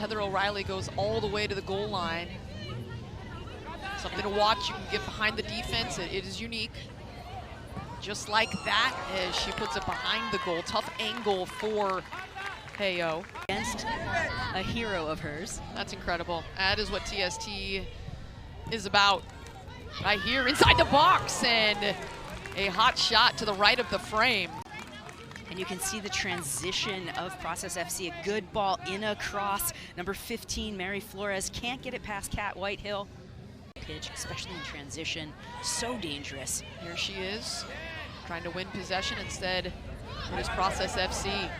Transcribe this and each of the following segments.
Heather O'Reilly goes all the way to the goal line. Something to watch. You can get behind the defense. It is unique. Just like that, as she puts it behind the goal. Tough angle for Heyo. Against a hero of hers. That's incredible. That is what TST is about. Right here inside the box, and a hot shot to the right of the frame. And you can see the transition of Process FC. A good ball in a cross. Number 15, Mary Flores, can't get it past Kat Whitehill. Pitch, especially in transition, so dangerous. Here she is, trying to win possession. Instead, it is Process FC.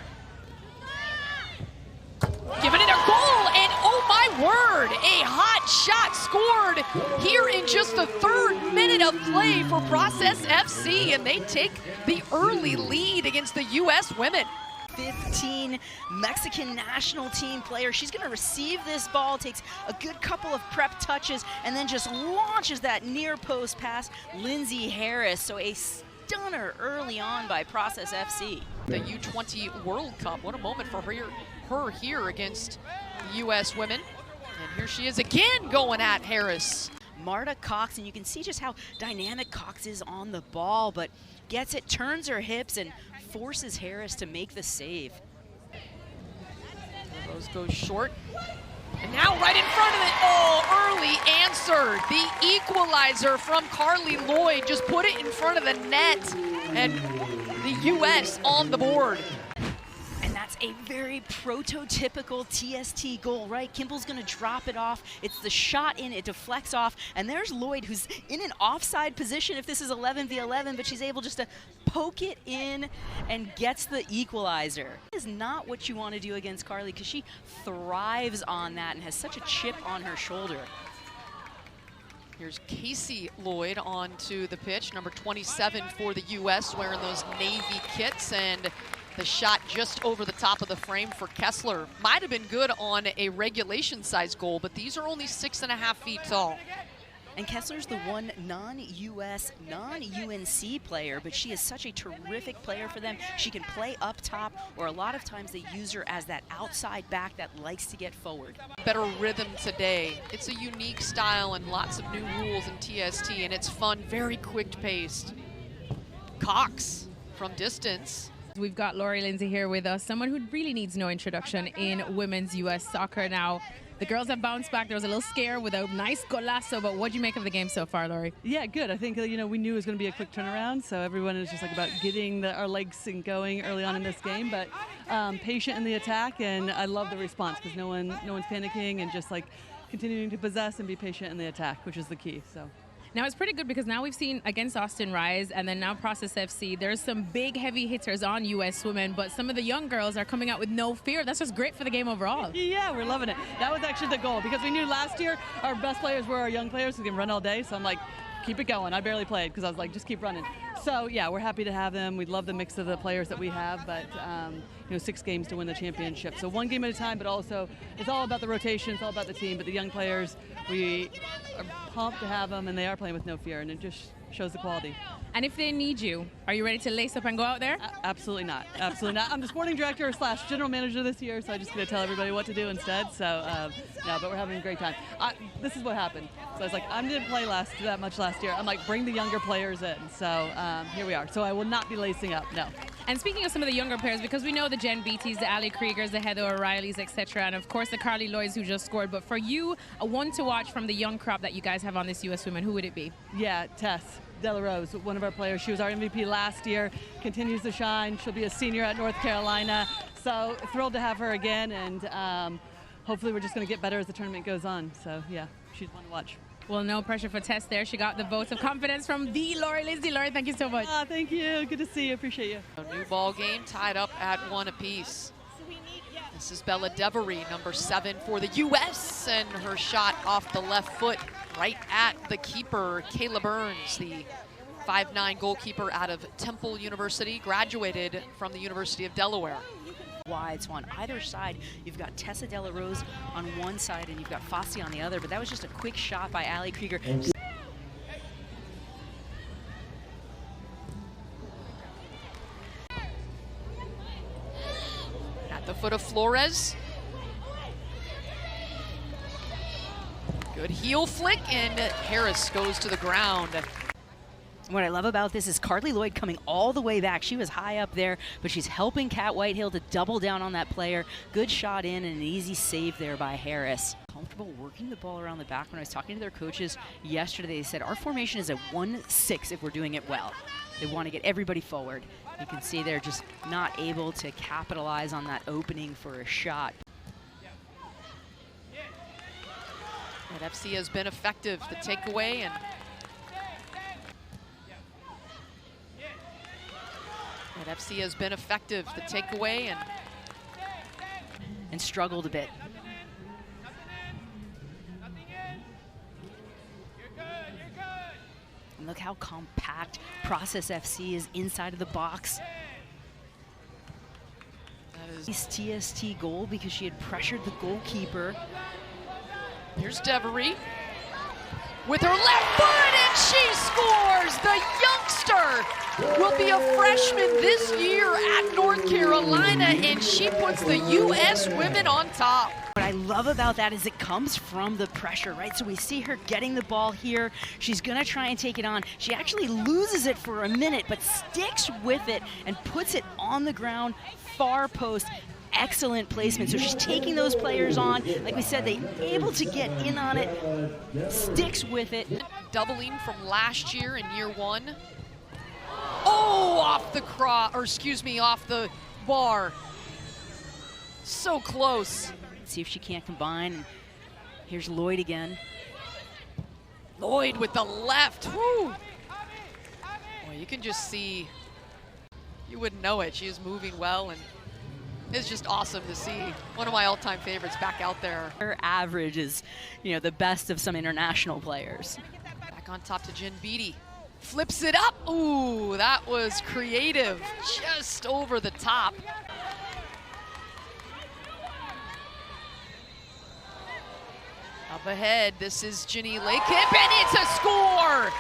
Giving it a goal, and oh my word, a hot shot scored here in just the 3rd minute of play for Process FC, and they take the early lead against the U.S. women. 15 Mexican national team player. She's going to receive this ball, takes a good couple of prep touches, and then just launches that near post pass. Lindsay Harris, so a stunner early on by Process FC. The U20 World Cup, what a moment for her here against the U.S. women. And here she is again going at Harris. Marta Cox, and you can see just how dynamic Cox is on the ball, but gets it, turns her hips, and forces Harris to make the save. Rose goes short. And now right in front of it, oh, early answer. The equalizer from Carly Lloyd just put it in front of the net, and the U.S. on the board. And that's a very prototypical TST goal, right? Kimball's gonna drop it off. It's the shot in, it deflects off, and there's Lloyd, who's in an offside position if this is 11v11, but she's able just to poke it in and gets the equalizer. This is not what you want to do against Carly, because she thrives on that and has such a chip on her shoulder. Here's Casey Lloyd onto the pitch, number 27 for the U.S., wearing those Navy kits, and the shot just over the top of the frame for Kessler. Might have been good on a regulation-size goal, but these are only 6.5 feet tall. And Kessler's the one non-US, non-UNC player, but she is such a terrific player for them. She can play up top, or a lot of times they use her as that outside back that likes to get forward. Better rhythm today. It's a unique style and lots of new rules in TST, and it's fun, very quick-paced. Cox from distance. We've got Lindsay here with us, someone who really needs no introduction in women's U.S. soccer now. The girls have bounced back. There was a little scare with a nice golazo, but what do you make of the game so far, Lori? Yeah, good. I think, we knew it was going to be a quick turnaround, so everyone is just about getting our legs going early on in this game, but patient in the attack, and I love the response because no one's panicking and just continuing to possess and be patient in the attack, which is the key. So. Now it's pretty good because now we've seen against Austin Rise and then now Process FC, there's some big heavy hitters on U.S. women, but some of the young girls are coming out with no fear. That's just great for the game overall. Yeah, we're loving it. That was actually the goal because we knew last year our best players were our young players who can run all day. So I'm like, keep it going. I barely played because I was like, just keep running. So yeah, we're happy to have them. We love the mix of the players that we have, but 6 games to win the championship. So one game at a time, but also it's all about the rotation, it's all about the team. But the young players, we are pumped to have them, and they are playing with no fear, and it just shows the quality. And if they need you, are you ready to lace up and go out there? Absolutely not. Absolutely not. I'm the sporting director / general manager this year, so I'm just going to tell everybody what to do instead. So, no, but we're having a great time. This is what happened. So I was like, I didn't play that much last year. I'm like, bring the younger players in. So here we are. So I will not be lacing up, no. And speaking of some of the younger players, because we know the Jen Beatties, the Ali Kriegers, the Heather O'Reillys, etc., and of course the Carly Lloyds who just scored. But for you, a one to watch from the young crop that you guys have on this U.S. Women, who would it be? Yeah, Tess Delarose, one of our players. She was our MVP last year, continues to shine. She'll be a senior at North Carolina. So thrilled to have her again, and hopefully we're just going to get better as the tournament goes on. So yeah, she's one to watch. Well, no pressure for Tess there. She got the votes of confidence from the Lori Lindsay. Lori, thank you so much. Thank you. Good to see you. Appreciate you. A new ball game tied up at 1 apiece. This is Bella Devery, number 7 for the U.S., and her shot off the left foot right at the keeper, Kayla Burns, the 5'9" goalkeeper out of Temple University, graduated from the University of Delaware. Wide, so on either side, you've got Tessa Delarose on one side and you've got Fossey on the other, but that was just a quick shot by Ali Krieger. At the foot of Flores. Good heel flick, and Harris goes to the ground. What I love about this is Carly Lloyd coming all the way back. She was high up there, but she's helping Kat Whitehill to double down on that player. Good shot in and an easy save there by Harris. Comfortable working the ball around the back. When I was talking to their coaches yesterday, they said our formation is a 1-6 if we're doing it well. They want to get everybody forward. You can see they're just not able to capitalize on that opening for a shot. But FC has been effective. The takeaway and FC has been effective. The takeaway and struggled a bit. And look how compact Process FC is inside of the box. that is. Nice TST goal because she had pressured the goalkeeper. Here's Devery with her left foot, and she scores. The youngster will be a freshman this year at North Carolina, and she puts the U.S. women on top. What I love about that is it comes from the pressure, right? So we see her getting the ball here. She's gonna try and take it on. She actually loses it for a minute, but sticks with it and puts it on the ground, far post. Excellent placement. So she's taking those players on. Like we said, they're able to get in on it, sticks with it. Doubling from last year in year one. Oh, off the off the bar. So close. See if she can't combine. Here's Lloyd again. Lloyd with the left. Woo! Well, you can just see, you wouldn't know it. She is moving well, and it's just awesome to see one of my all-time favorites back out there. Her average is, the best of some international players. Back on top to Jen Beattie. Flips it up. Ooh, that was creative. Just over the top. Up ahead, this is Ginny Lakeip, and it's a score!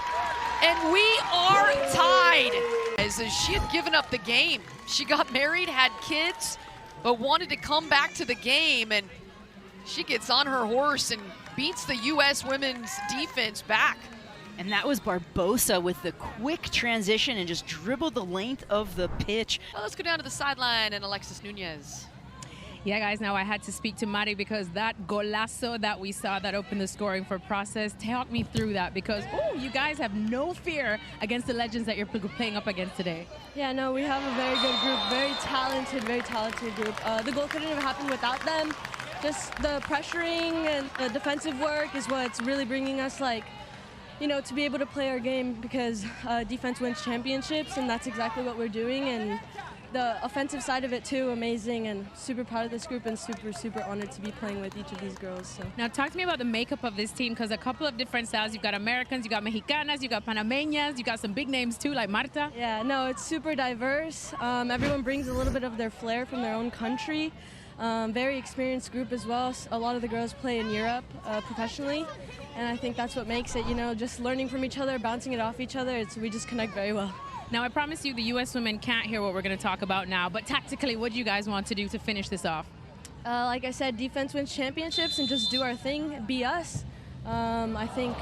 And we are tied. As she had given up the game. She got married, had kids, but wanted to come back to the game, and she gets on her horse and beats the U.S. women's defense back. And that was Barbosa with the quick transition and just dribbled the length of the pitch. Well, let's go down to the sideline and Alexis Nunez. Yeah, guys, now I had to speak to Mari because that golazo that we saw that opened the scoring for Process, talk me through that because, you guys have no fear against the legends that you're playing up against today. Yeah, no, we have a very good group, very talented group. The goal couldn't have happened without them. Just the pressuring and the defensive work is what's really bringing us, to be able to play our game because defense wins championships, and that's exactly what we're doing. And the offensive side of it too, amazing, and super proud of this group and super honored to be playing with each of these girls. So. Now talk to me about the makeup of this team because a couple of different styles. You've got Americans, you've got Mexicanas, you've got Panameñas, you've got some big names too like Marta. Yeah, no, it's super diverse. Everyone brings a little bit of their flair from their own country. Very experienced group as well. A lot of the girls play in Europe professionally, and I think that's what makes it, just learning from each other, bouncing it off each other. We just connect very well. Now, I promise you the U.S. women can't hear what we're going to talk about now, but tactically, what do you guys want to do to finish this off? Like I said, defense wins championships and just do our thing, be us. I think,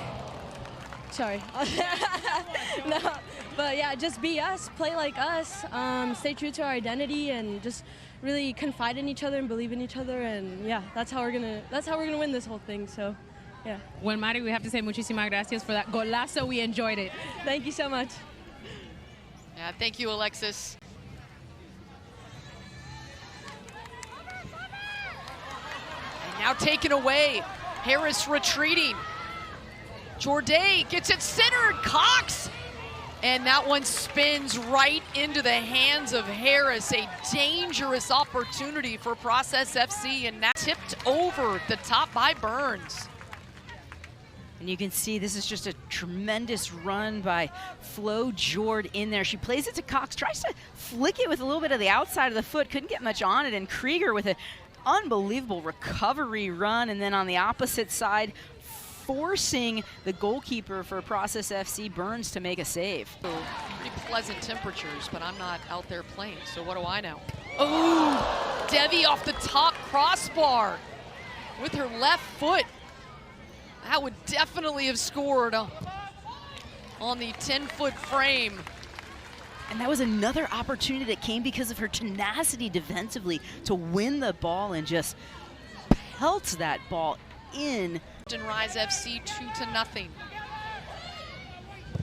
sorry. No, but yeah, just be us, play like us, stay true to our identity, and just really confide in each other and believe in each other, and yeah, that's how we're gonna win this whole thing. So, yeah. Well, Mari, we have to say muchísimas gracias for that golazo. We enjoyed it. Thank you so much. Yeah, thank you, Alexis. And now taken away. Harris retreating. Jorday gets it centered. Cox. And that one spins right into the hands of Harris. A dangerous opportunity for Process FC, and that tipped over the top by Burns. And you can see this is just a tremendous run by Flo Jord in there. She plays it to Cox, tries to flick it with a little bit of the outside of the foot, couldn't get much on it, and Krieger with an unbelievable recovery run, and then on the opposite side, forcing the goalkeeper for Process FC, Burns, to make a save. So, pretty pleasant temperatures, but I'm not out there playing, so what do I know? Oh, Devi off the top crossbar with her left foot. That would definitely have scored on the 10-foot frame. And that was another opportunity that came because of her tenacity defensively to win the ball and just pelts that ball in. And Rise FC 2-0.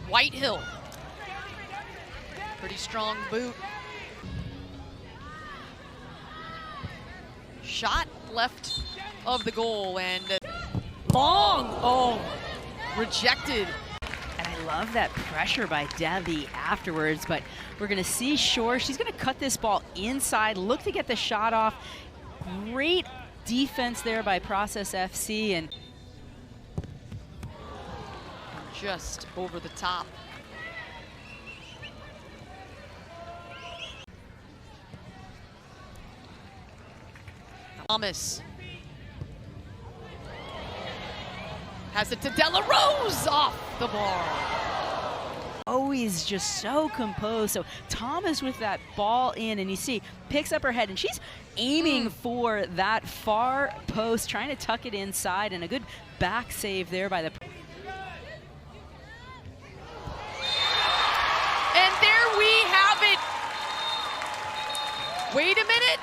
Whitehill. Pretty strong boot. Shot left of the goal and long, oh, rejected. And I love that pressure by Debbie afterwards, but we're gonna see Shore. She's gonna cut this ball inside, look to get the shot off. Great defense there by Process FC and just over the top. Thomas has it to Della Rose off the bar. Always just so composed. So Thomas with that ball in, and you see, picks up her head, and she's aiming for that far post, trying to tuck it inside, and a good back save there by the... And there we have it. Wait a minute.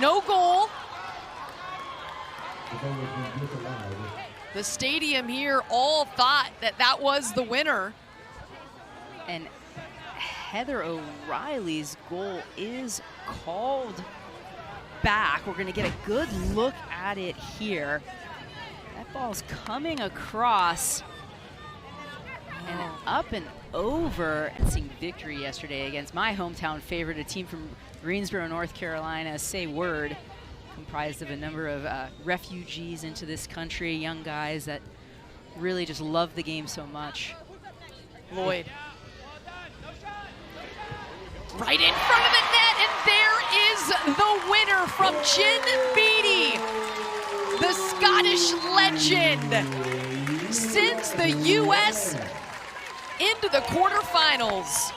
No goal. The stadium here all thought that that was the winner. And Heather O'Reilly's goal is called back. We're going to get a good look at it here. That ball's coming across and up and over. And seeing victory yesterday against my hometown favorite, a team from Greensboro, North Carolina, Say Word, comprised of a number of refugees into this country, young guys that really just love the game so much. Lloyd. Right in front of the net, and there is the winner from Jin Beattie. The Scottish legend sends the U.S. into the quarterfinals.